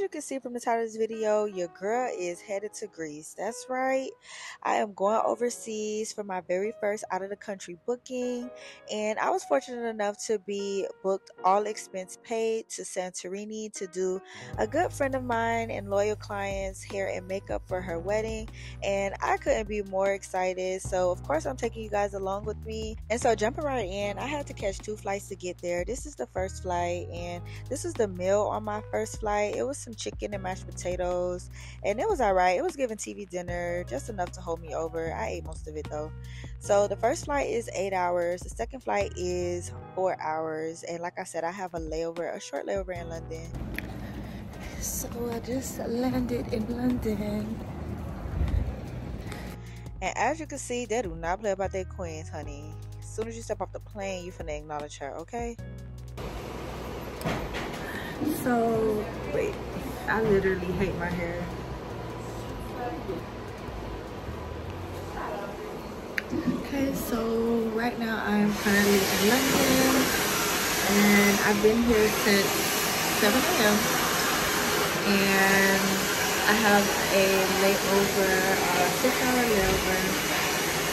you can see from the title of this video, your girl is headed to Greece. That's right. I am going overseas for my very first out of the country booking, and I was fortunate enough to be booked all expense paid to Santorini to do a good friend of mine and loyal client's hair and makeup for her wedding, and I couldn't be more excited. So of course I'm taking you guys along with me. And so jumping right in, I had to catch 2 flights to get there. This is the first flight, and this was the meal on my first flight. It was some chicken and mashed potatoes, and it was alright. It was giving TV dinner, just enough to hold me over. I ate most of it though. So the first flight is 8 hours, the second flight is 4 hours, and like I said, I have a short layover in London. So I just landed in London, and as you can see, they do not play about their queens, honey. As soon as you step off the plane, you finna acknowledge her, okay? So, wait, I literally hate my hair. Okay, so right now I'm currently in London, and I've been here since 7 a.m. and I have a layover, a 6-hour layover,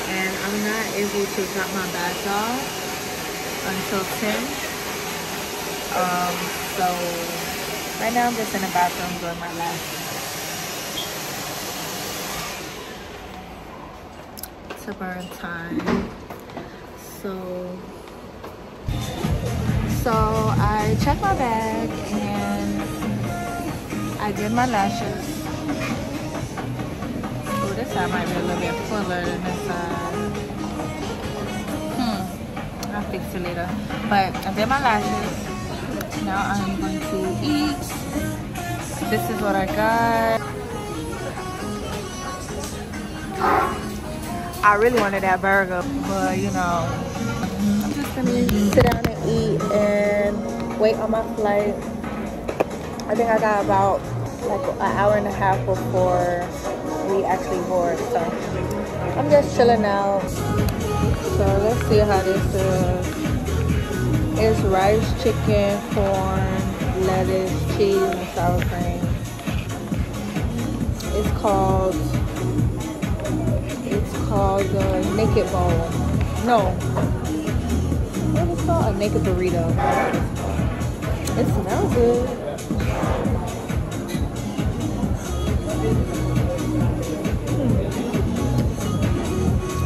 and I'm not able to drop my bags off until 10. So right now I'm just in the bathroom doing my lashes. To burn time. So I checked my bag and I did my lashes. Oh, this side might be a little bit fuller than this side. I'll fix it later. But I did my lashes. Now I'm going to eat. This is what I got. I really wanted that burger, but you know, I'm just gonna sit down and eat and wait on my flight. I think I got about like an hour and a half before we actually board, so I'm just chilling out. So let's see how this is. It's rice, chicken, corn, lettuce, cheese, and sour cream. It's called the Naked Bowl. No, what is it called? A Naked Burrito. It smells good.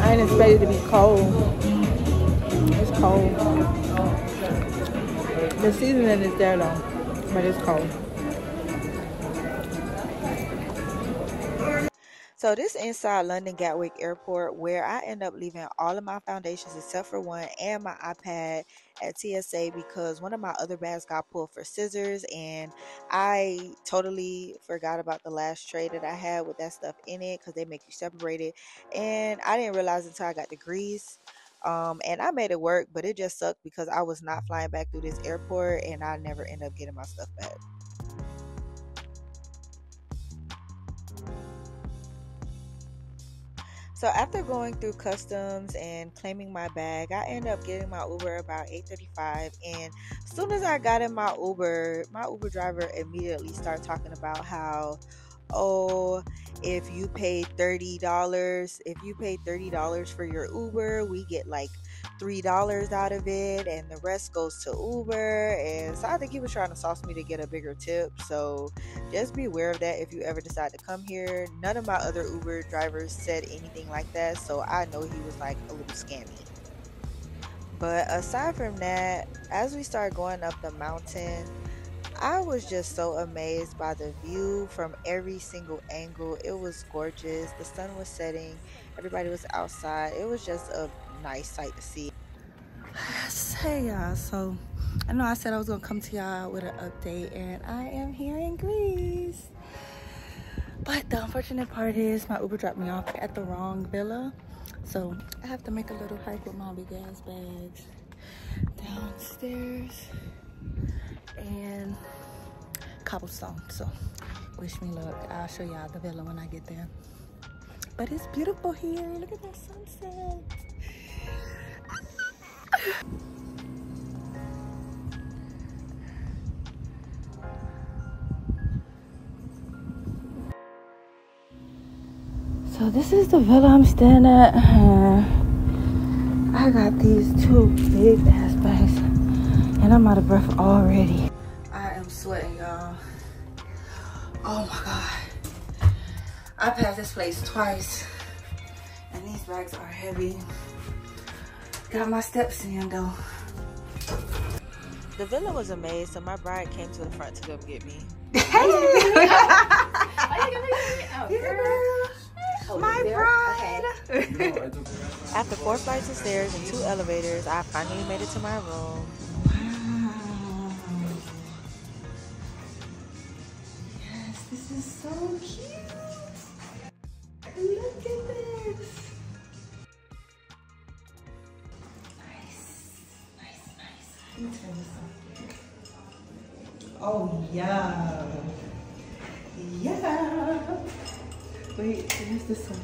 I didn't expect it to be cold. It's cold. The seasoning is there though, but it's cold. So this inside London Gatwick Airport, where I end up leaving all of my foundations except for one and my iPad at TSA because one of my other bags got pulled for scissors, and I totally forgot about the last tray that I had with that stuff in it because they make you separate it, and I didn't realize until I got to Greece. And I made it work, but it just sucked because I was not flying back through this airport and I never end up getting my stuff back. So after going through customs and claiming my bag, I ended up getting my Uber about 8:35, and as soon as I got in my Uber driver immediately started talking about how, oh, if you pay $30 for your Uber, we get like $3 out of it and the rest goes to Uber. And so I think he was trying to sauce me to get a bigger tip. So just be aware of that if you ever decide to come here. None of my other Uber drivers said anything like that, so I know he was like a little scammy. But aside from that, as we started going up the mountain, I was just so amazed by the view from every single angle. It was gorgeous. The sun was setting. Everybody was outside. It was just a nice sight to see. Hey y'all, so I know I said I was gonna come to y'all with an update, and I am here in Greece. But the unfortunate part is my Uber dropped me off at the wrong villa, so I have to make a little hike with my big ass bags downstairs and cobblestone. So wish me luck. I'll show y'all the villa when I get there. But it's beautiful here. Look at that sunset. So this is the villa I'm staying at. I got these 2 big ass bags and I'm out of breath already. I am sweating, y'all. Oh my God. I passed this place twice and these bags are heavy. Got my steps in though. The villa was a maze, so my bride came to the front to come get me. My bride. After 4 flights of stairs and 2 elevators, I finally made it to my room. Wow. Yes, this is so cute. Look at this. Nice. Let me turn this on. Oh yeah. Yeah. Wait, here's this one.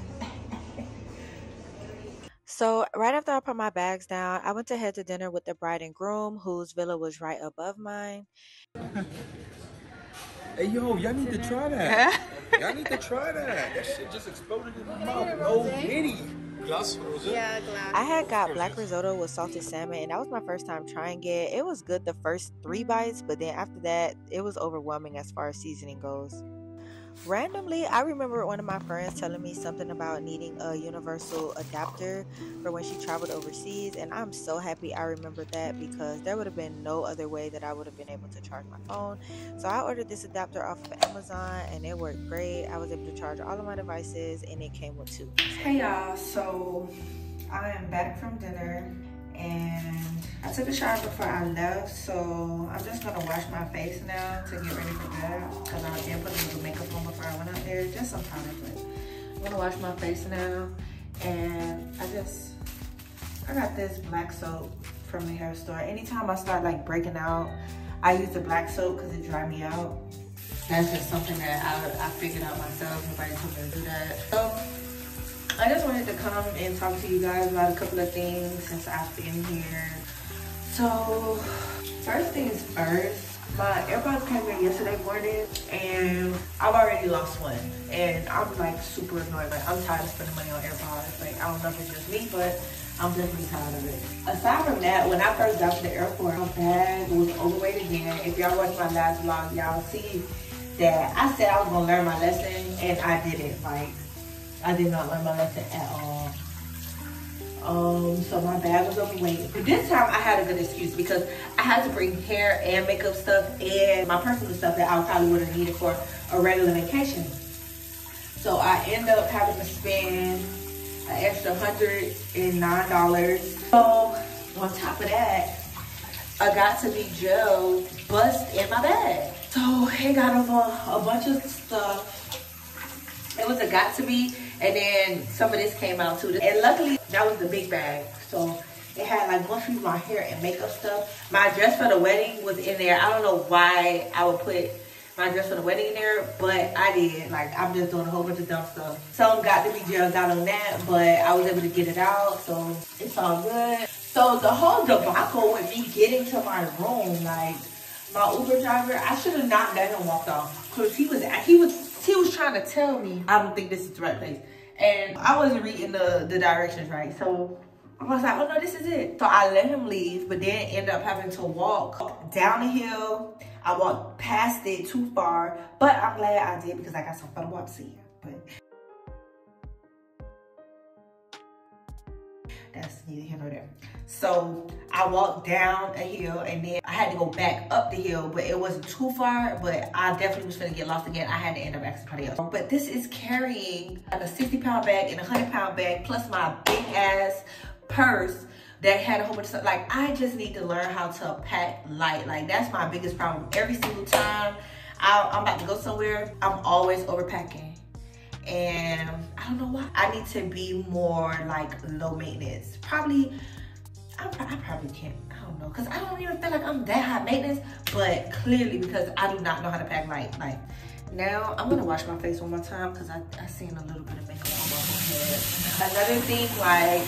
So right after I put my bags down, I went to head to dinner with the bride and groom, whose villa was right above mine. Hey yo, y'all need to try that. Y'all need to try that. That shit just exploded in my mouth. Oh, mini. Glass rosé? Yeah, glass. I had got black risotto with salted salmon, and that was my first time trying it. It was good the first 3 bites, but then after that, it was overwhelming as far as seasoning goes. Randomly, I remember one of my friends telling me something about needing a universal adapter for when she traveled overseas, and I'm so happy I remembered that because there would have been no other way that I would have been able to charge my phone. So I ordered this adapter off of Amazon and it worked great. I was able to charge all of my devices and it came with 2. Hey y'all, so I am back from dinner and I took a shower before I left, so I'm just gonna wash my face now to get ready for bed because I did put a little makeup on before I went out there, just some powder, but I'm gonna wash my face now. And I got this black soap from the hair store. Anytime I start like breaking out, I use the black soap because it dries me out. That's just something that I figured out myself. Nobody told me to do that. So I just wanted to come and talk to you guys about a couple of things since I've been here. So first things first, my AirPods came in yesterday morning and I've already lost one. And I'm like super annoyed. Like I'm tired of spending money on AirPods. Like I don't know if it's just me, but I'm definitely tired of it. Aside from that, when I first got to the airport, my bag was overweight again. If y'all watched my last vlog, y'all see that I said I was gonna learn my lesson and I didn't. Like I did not learn my lesson at all. So my bag was overweight. But this time I had a good excuse because I had to bring hair and makeup stuff and my personal stuff that I probably would have needed for a regular vacation. So I ended up having to spend an extra $109. So on top of that, a Got2b gel bust in my bag. So it got over a bunch of stuff. It was a Got2b, and then some of this came out too. And luckily, that was the big bag. So it had like mostly my hair and makeup stuff. My dress for the wedding was in there. I don't know why I would put my dress for the wedding in there, but I did. Like I'm just doing a whole bunch of dumb stuff. Some Got2b gel got on that, but I was able to get it out, so it's all good. So the whole debacle with me getting to my room, like my Uber driver, I should have not let him walk off because he was trying to tell me I don't think this is the right place, and I wasn't reading the directions right. So I was like, oh no, this is it. So I let him leave, but then ended up having to walk down the hill. I walked past it too far, but I'm glad I did because I got some photo ops here. But that's neither here nor there. So I walked down a hill and then I had to go back up the hill, but it wasn't too far, but I definitely was gonna get lost again. I had to end up asking somebody else. But this is carrying like a 60-pound bag and a 100-pound bag, plus my big ass purse that had a whole bunch of stuff. Like I just need to learn how to pack light. Like that's my biggest problem. Every single time I'm about to go somewhere, I'm always overpacking. And I don't know why. I need to be more like low maintenance. I probably can't, I don't know, because I don't even feel like I'm that high maintenance, but clearly because I do not know how to pack light. Like now I'm gonna wash my face one more time because I seen a little bit of makeup on my head. Another thing, like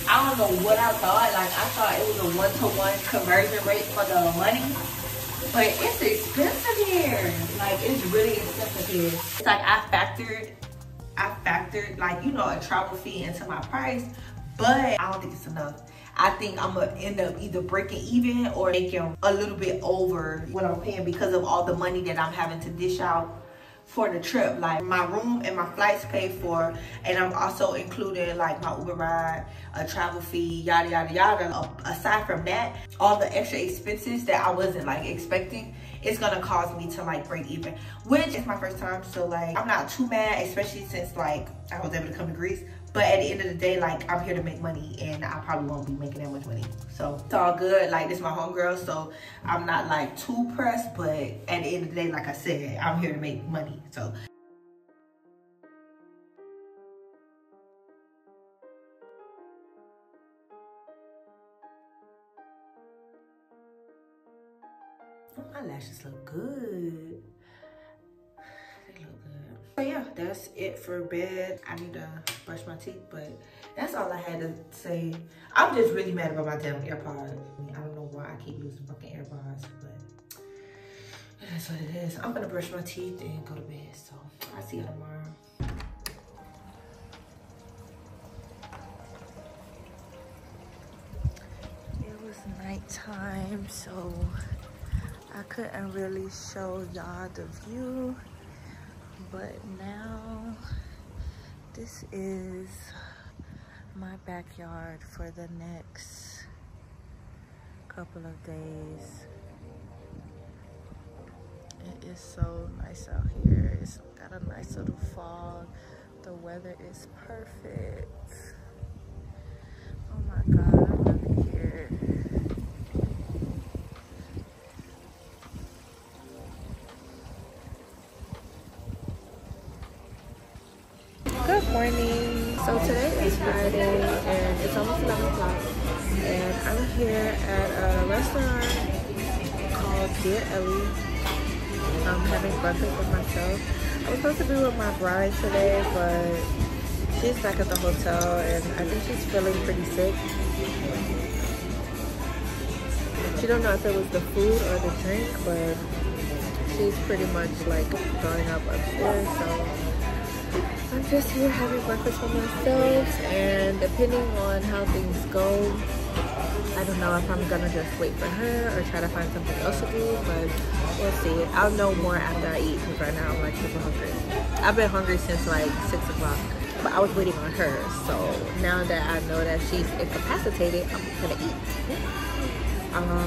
I don't know what I thought. Like I thought it was a 1-to-1 conversion rate for the money, but it's expensive here. Like it's really expensive here. It's like I factored I factored, like, you know, a travel fee into my price, but I don't think it's enough. I think I'm gonna end up either breaking even or making a little bit over what I'm paying because of all the money that I'm having to dish out for the trip. Like, my room and my flights paid for, and I'm also including like my Uber ride, a travel fee, yada yada yada. Aside from that, all the extra expenses that I wasn't like expecting, it's gonna cause me to like break even, which is my first time, so like I'm not too mad, especially since like I was able to come to Greece. But at the end of the day, like, I'm here to make money, and I probably won't be making that much money. So it's all good. Like, this is my homegirl, so I'm not like too pressed. But at the end of the day, like I said, I'm here to make money. So my lashes look good. They look good. So yeah, that's it for bed. I need to brush my teeth, but that's all I had to say. I'm just really mad about my damn AirPods. I don't know why I keep losing fucking AirPods, but that's what it is. I'm gonna brush my teeth and go to bed. So I'll see you tomorrow. It was nighttime, so I couldn't really show y'all the view, but now this is my backyard for the next couple of days. It is so nice out here. It's got a nice little fog. The weather is perfect. Oh my God, I love it here. Good morning. So today is Friday and it's almost 11 o'clock, and I'm here at a restaurant called Dear Ellie. I'm having breakfast with myself. I was supposed to be with my bride today, but she's back at the hotel and I think she's feeling pretty sick. She don't know if it was the food or the drink, but she's pretty much like throwing up upstairs, so I'm just here having breakfast for myself, and depending on how things go, I don't know if I'm gonna just wait for her or try to find something else to do, but we'll see. I'll know more after I eat, because right now I'm like super hungry. I've been hungry since like 6 o'clock, but I was waiting on her, so now that I know that she's incapacitated, I'm gonna eat.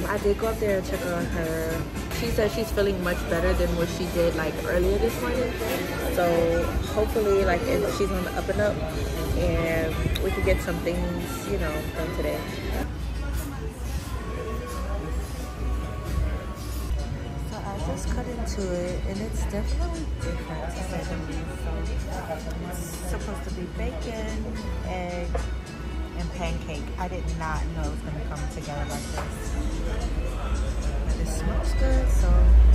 I did go up there and check on her. She said she's feeling much better than what she did like earlier this morning. So hopefully, like, if she's on the up and up, and we can get some things, you know, done today. So I just cut into it, and it's definitely different to say the least. So it's supposed to be bacon, egg, and pancake. I did not know it was going to come together like this. But it smells good, so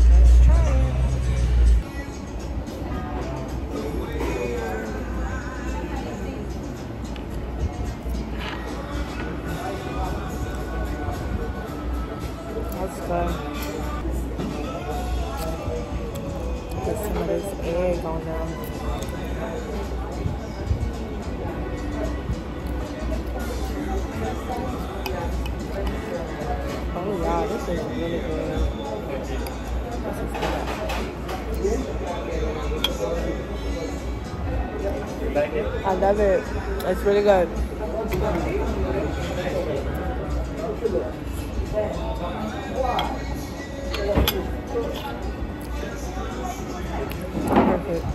let's try it. Let's go. Put some of this egg on there. Oh yeah, this is really good. I love it. It's really good. Perfect.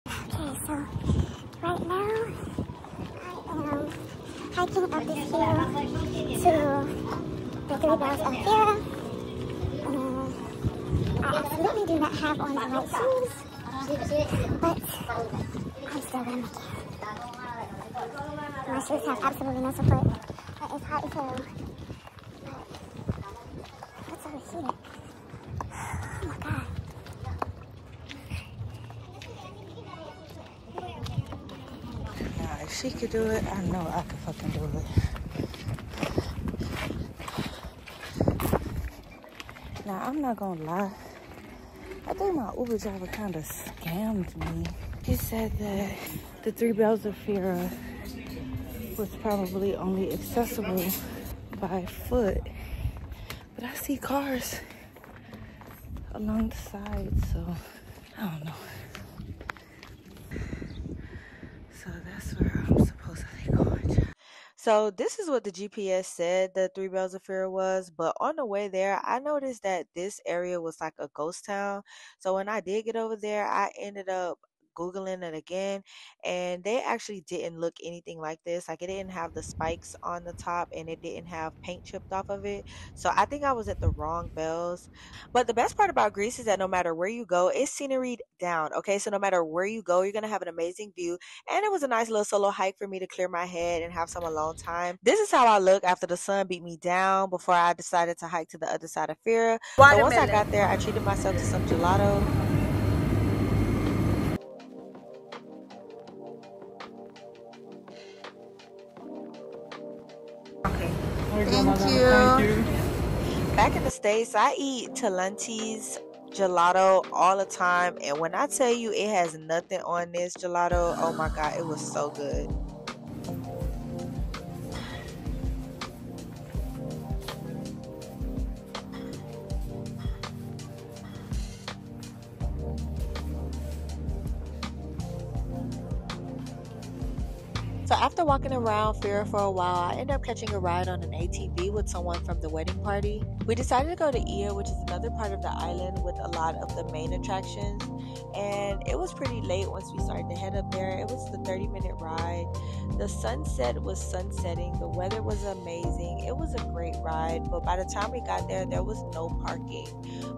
Okay, so right now I am hiking up this hill to the Three Bells of Hera. I absolutely do not have on the right shoes, but I'm still gonna make it. My shoes have absolutely no support. It's hot as hell. What's overheated? Oh my God. Yeah, if she could do it, I know I could fucking do it. Now, I'm not gonna lie. I think my Uber driver kind of scammed me. He said that the Three Bells of Fira was probably only accessible by foot. But I see cars along the side, so I don't know. So that's where I'm supposedly going. So this is what the GPS said the Three Bells of Fira was, but on the way there, I noticed that this area was like a ghost town. So when I did get over there, I ended up Googling it again, and they actually didn't look anything like this. Like, it didn't have the spikes on the top and it didn't have paint chipped off of it. So I think I was at the wrong bells. But the best part about Greece is that no matter where you go, it's scenery down. Okay, so no matter where you go, you're gonna have an amazing view. And it was a nice little solo hike for me to clear my head and have some alone time. This is how I look after the sun beat me down before I decided to hike to the other side of Fira. So once I got there, I treated myself to some gelato. Thank you. Back in the States, I eat Talente's gelato all the time, and when I tell you it has nothing on this gelato, oh my god, it was so good. So after walking around Fira for a while, I ended up catching a ride on an ATV with someone from the wedding party. We decided to go to Ia, which is another part of the island with a lot of the main attractions. And it was pretty late once we started to head up there. It was the 30-minute ride. The sunset was sunsetting. The weather was amazing. It was a great ride. But by the time we got there, there was no parking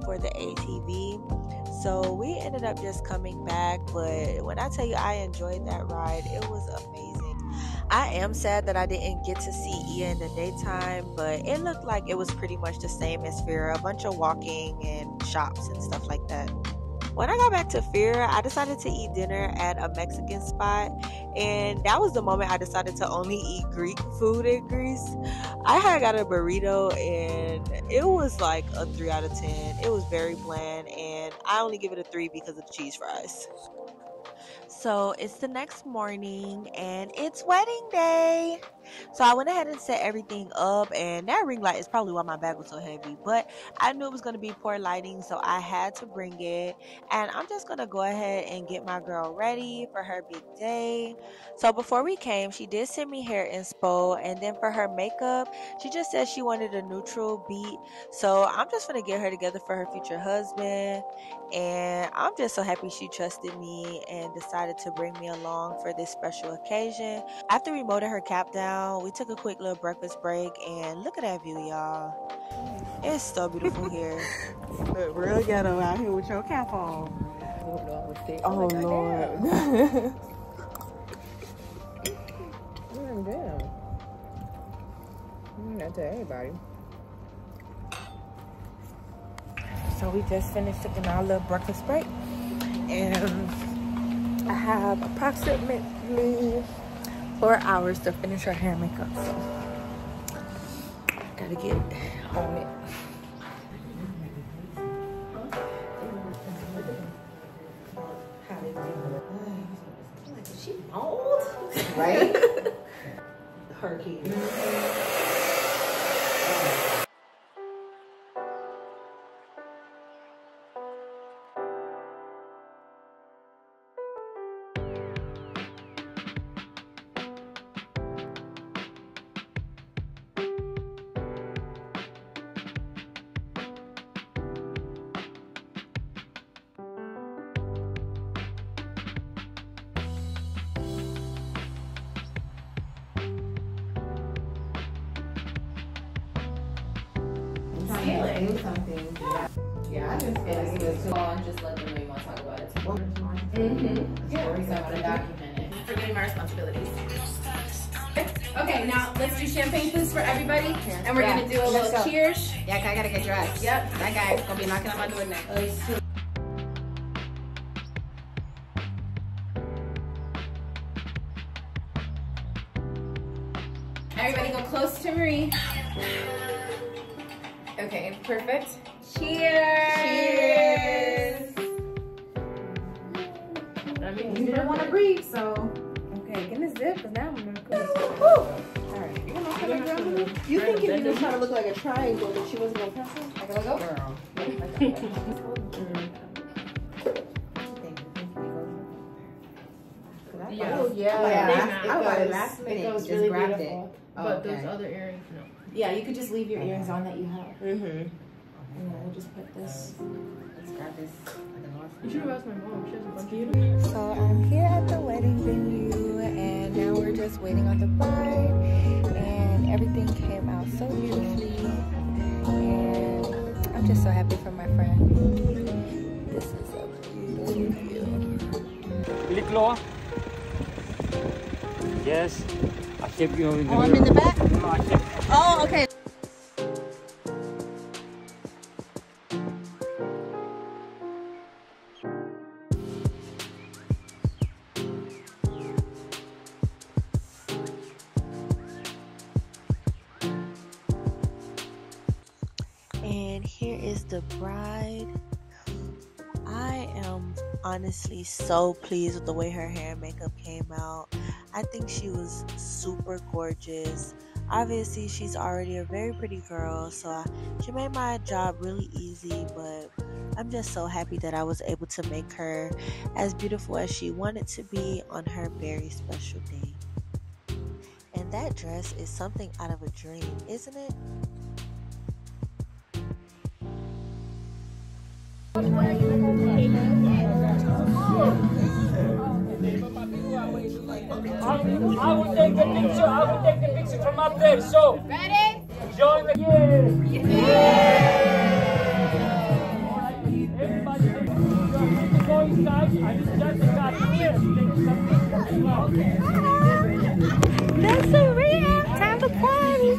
for the ATV. So we ended up just coming back. But when I tell you I enjoyed that ride, it was amazing. I am sad that I didn't get to see Ia in the daytime, but it looked like it was pretty much the same as Fira, a bunch of walking and shops and stuff like that. When I got back to Fira, I decided to eat dinner at a Mexican spot, and that was the moment I decided to only eat Greek food in Greece. I had got a burrito, and it was like a 3 out of 10. It was very bland, and I only give it a 3 because of the cheese fries. So it's the next morning and it's wedding day. So I went ahead and set everything up, and that ring light is probably why my bag was so heavy, but I knew it was going to be poor lighting, so I had to bring it. And I'm just going to go ahead and get my girl ready for her big day. So before we came, she did send me hair inspo, and then for her makeup, she just said she wanted a neutral beat. So I'm just going to get her together for her future husband, and I'm just so happy she trusted me and decided to bring me along for this special occasion. After we molded her cap down, we took a quick little breakfast break, and look at that view, y'all. It's so beautiful here. Look, real ghetto out here with your cap on. Oh Lord. Damn. Not to everybody. So we just finished taking our little breakfast break, and I have approximately 4 hours to finish her hair and makeup, so gotta get on it. Is she old? Right? Her kid. Do something. Yeah, I just feel like it's too long. Just let them know you want to talk about it. Yeah, so I want to document it. Forgetting my responsibilities. Okay, now let's do champagne flutes for everybody, and we're gonna do a little cheers. Yeah, I gotta get dressed. Yep, that guy's gonna be knocking on my door next. Everybody go close to Marie. Okay, perfect. Cheers! Cheers! you didn't want to breathe, so okay, get in the zip, because now I'm gonna cook. Woo! Alright, You thinking you were trying to look like a triangle, that she wasn't gonna press it? I gotta go, girl. Yeah. I was last minute, was just really grabbed beautiful. it. But those other earrings, no. Yeah, you could just leave your earrings on that you have. Mm-hmm. And then we'll just put this. Let's grab this. You should have asked my mom. She has a bunch of So I'm here at the wedding venue, and now we're just waiting on the bride, and everything came out so beautifully, and I'm just so happy for my friend. This is a beautiful view. Click lower. Yes. I kept you in the I'm in the back? No, I kept Oh, okay. And here is the bride. I am honestly so pleased with the way her hair and makeup came out. I think she was super gorgeous. Obviously, she's already a very pretty girl, so she made my job really easy, but I'm just so happy that I was able to make her as beautiful as she wanted to be on her very special day. And that dress is something out of a dream, isn't it? I will take the picture. I will take the picture from up there. So, ready? Join the Everybody, go inside. I just the car here. That's so real. Time to party.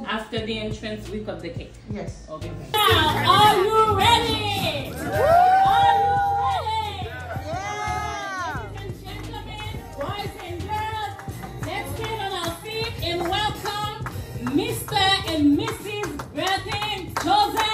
After the entrance, we cut the cake. Yes. Okay. Now, are you ready? Are you ready? Yeah. Ladies and gentlemen, boys and girls, let's get on our feet and welcome Mr. and Mrs. Bertin Joseph.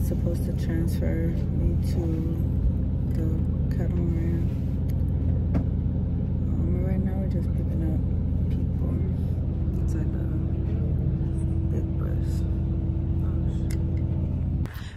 Supposed to transfer me to the catamaran. Right now we're just picking up people. It's like a big bus.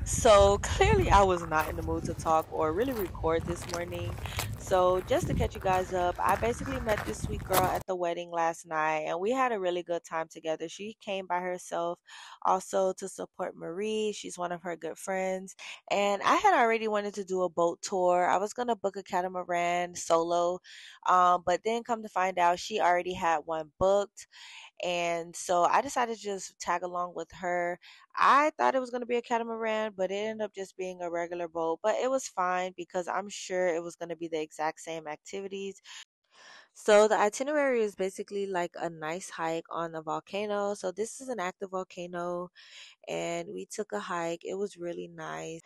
So clearly I was not in the mood to talk or really record this morning. So just to catch you guys up, I basically met this sweet girl at the wedding last night, and we had a really good time together. She came by herself also to support Marie. She's one of her good friends. And I had already wanted to do a boat tour. I was going to book a catamaran solo, but then come to find out she already had one booked. And so I decided to just tag along with her. I thought it was going to be a catamaran, but it ended up just being a regular boat. But it was fine because I'm sure it was going to be the exact same activities. So the itinerary is basically like a nice hike on a volcano. So this is an active volcano, and we took a hike. It was really nice,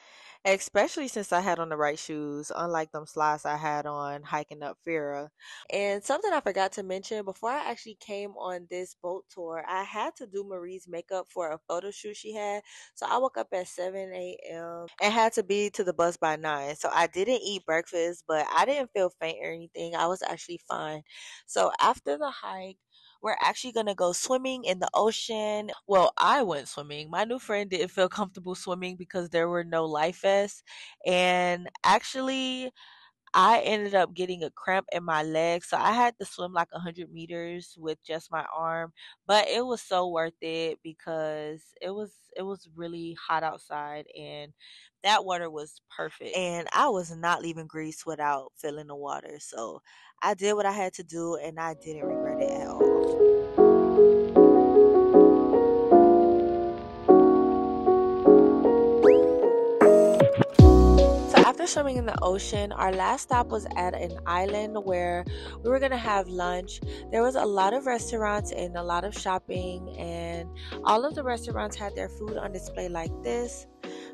especially since I had on the right shoes, unlike them slides I had on hiking up Fira. And something I forgot to mention, before I actually came on this boat tour, I had to do Marie's makeup for a photo shoot she had. So I woke up at 7 a.m. and had to be to the bus by 9. So I didn't eat breakfast, but I didn't feel faint or anything. I was actually fine. So after the hike, we're actually going to go swimming in the ocean. Well, I went swimming. My new friend didn't feel comfortable swimming because there were no life vests. And actually, I ended up getting a cramp in my leg, so I had to swim like 100 meters with just my arm, but it was so worth it because it was really hot outside and that water was perfect. And I was not leaving Greece without feeling the water. So I did what I had to do and I didn't regret it at all. After swimming in the ocean, our last stop was at an island where we were going to have lunch. There was a lot of restaurants and a lot of shopping, and all of the restaurants had their food on display like this.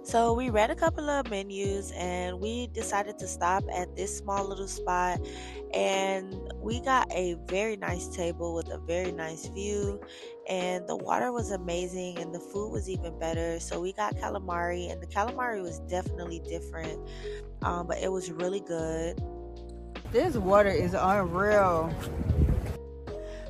So we read a couple of menus and we decided to stop at this small little spot, and we got a very nice table with a very nice view, and the water was amazing and the food was even better. So we got calamari, and the calamari was definitely different, but it was really good. This water is unreal.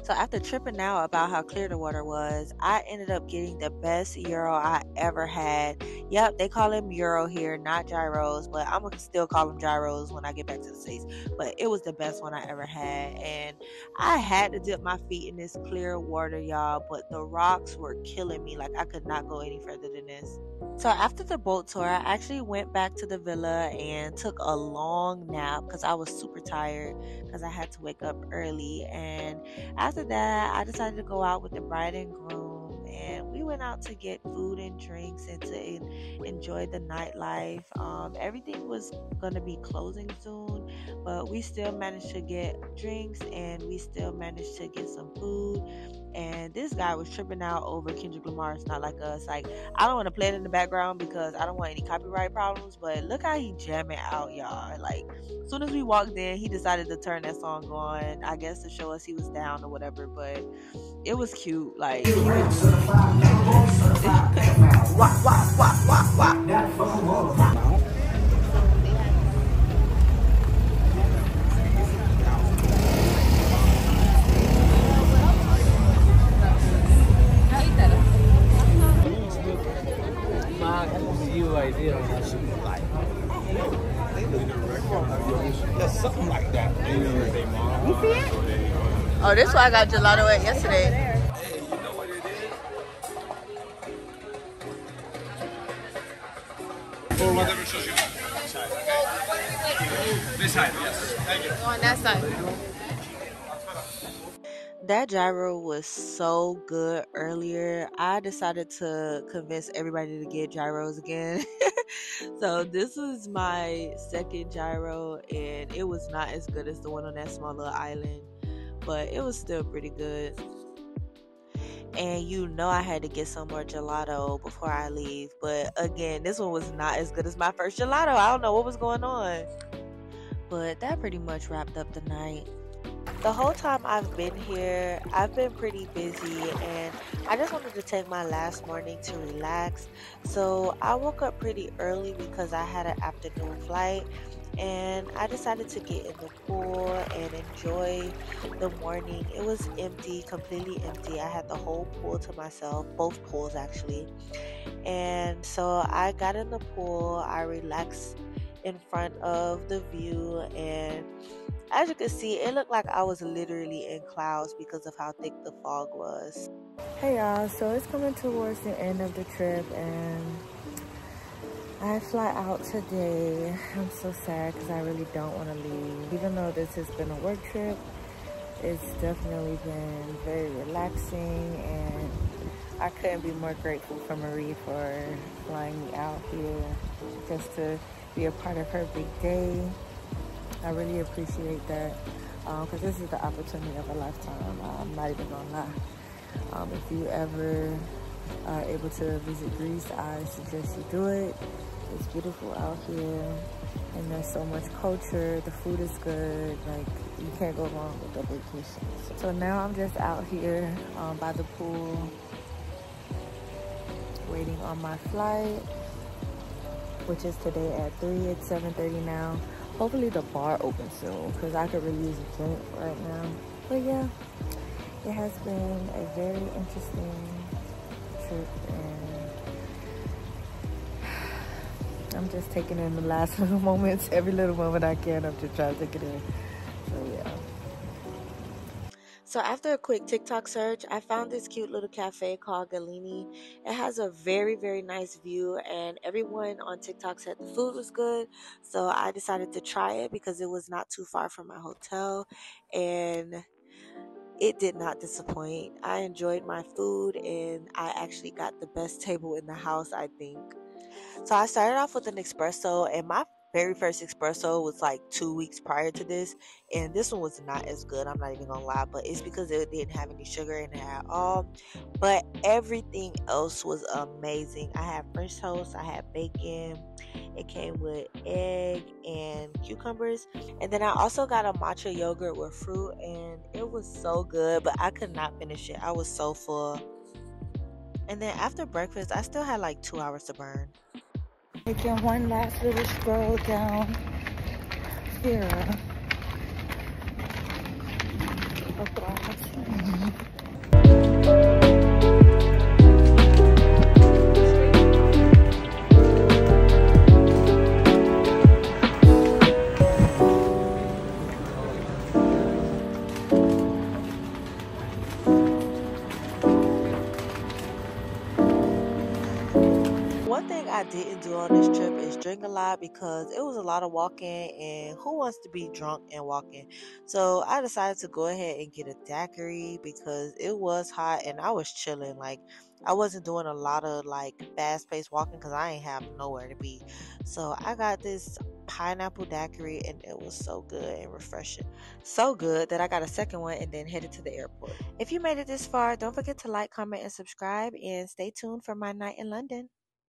So after tripping out about how clear the water was, I ended up getting the best gyro I ever had. Yep, they call them gyro here, not gyros, but I'm going to still call them gyros when I get back to the States. But it was the best one I ever had. And I had to dip my feet in this clear water, y'all, but the rocks were killing me. Like, I could not go any further than this. So after the boat tour, I actually went back to the villa and took a long nap because I was super tired because I had to wake up early. And after that, I decided to go out with the bride and groom, and we went out to get food and drinks and to enjoy the nightlife. Everything was going to be closing soon, but we still managed to get drinks and we still managed to get some food. And this guy was tripping out over Kendrick Lamar, It's Not Like Us. Like, I don't want to play it in the background because I don't want any copyright problems, but look how he jamming out, y'all. Like, as soon as we walked in, he decided to turn that song on, I guess to show us he was down or whatever, but it was cute. Like, wah, wah, wah, wah, wah. Yeah, something like that. You see it? Oh, this one I got gelato at yesterday. Hey, you know what it is? Or whatever shows you. This side, yes. Thank you. On that side. That gyro was so good earlier. I decided to convince everybody to get gyros again. So this was my second gyro, and it was not as good as the one on that small little island, but it was still pretty good. And you know I had to get some more gelato before I leave, but again, this one was not as good as my first gelato. I don't know what was going on, but that pretty much wrapped up the night. The whole time I've been here, I've been pretty busy, and I just wanted to take my last morning to relax. So I woke up pretty early because I had an afternoon flight, and I decided to get in the pool and enjoy the morning. It was empty, completely empty. I had the whole pool to myself, both pools actually. And so I got in the pool, I relaxed in front of the view, and as you can see, it looked like I was literally in clouds because of how thick the fog was. Hey y'all, so it's coming towards the end of the trip and I fly out today. I'm so sad because I really don't want to leave. Even though this has been a work trip, it's definitely been very relaxing, and I couldn't be more grateful for Marie for flying me out here just to be a part of her big day. I really appreciate that because this is the opportunity of a lifetime. I'm not even gonna lie. If you ever are able to visit Greece, I suggest you do it. It's beautiful out here and there's so much culture. The food is good. Like, you can't go wrong with a vacation. So now I'm just out here by the pool waiting on my flight, which is today at 3. It's 7:30 now. Hopefully the bar opens soon because I could really use a drink right now. But yeah, it has been a very interesting trip, and I'm just taking in the last little moments, every little moment I can. I'm just trying to take it in. So yeah. So after a quick TikTok search, I found this cute little cafe called Galini. It has a very, very nice view, and everyone on TikTok said the food was good. So I decided to try it because it was not too far from my hotel, and it did not disappoint. I enjoyed my food, and I actually got the best table in the house, I think. So I started off with an espresso, and my very first espresso was like 2 weeks prior to this, and this one was not as good. I'm not even gonna lie, but it's because it didn't have any sugar in it at all. But everything else was amazing. I had French toast, I had bacon, it came with egg and cucumbers, and then I also got a matcha yogurt with fruit, and it was so good, but I could not finish it. I was so full. And then after breakfast, I still had like 2 hours to burn. Taking one last little stroll down here. One thing I didn't do on this trip is drink a lot because it was a lot of walking, and who wants to be drunk and walking? So I decided to go ahead and get a daiquiri because it was hot and I was chilling. Like, I wasn't doing a lot of like fast paced walking because I ain't have nowhere to be. So I got this pineapple daiquiri, and it was so good and refreshing. So good that I got a second one and then headed to the airport. If you made it this far, don't forget to like, comment, and subscribe, and stay tuned for my night in London.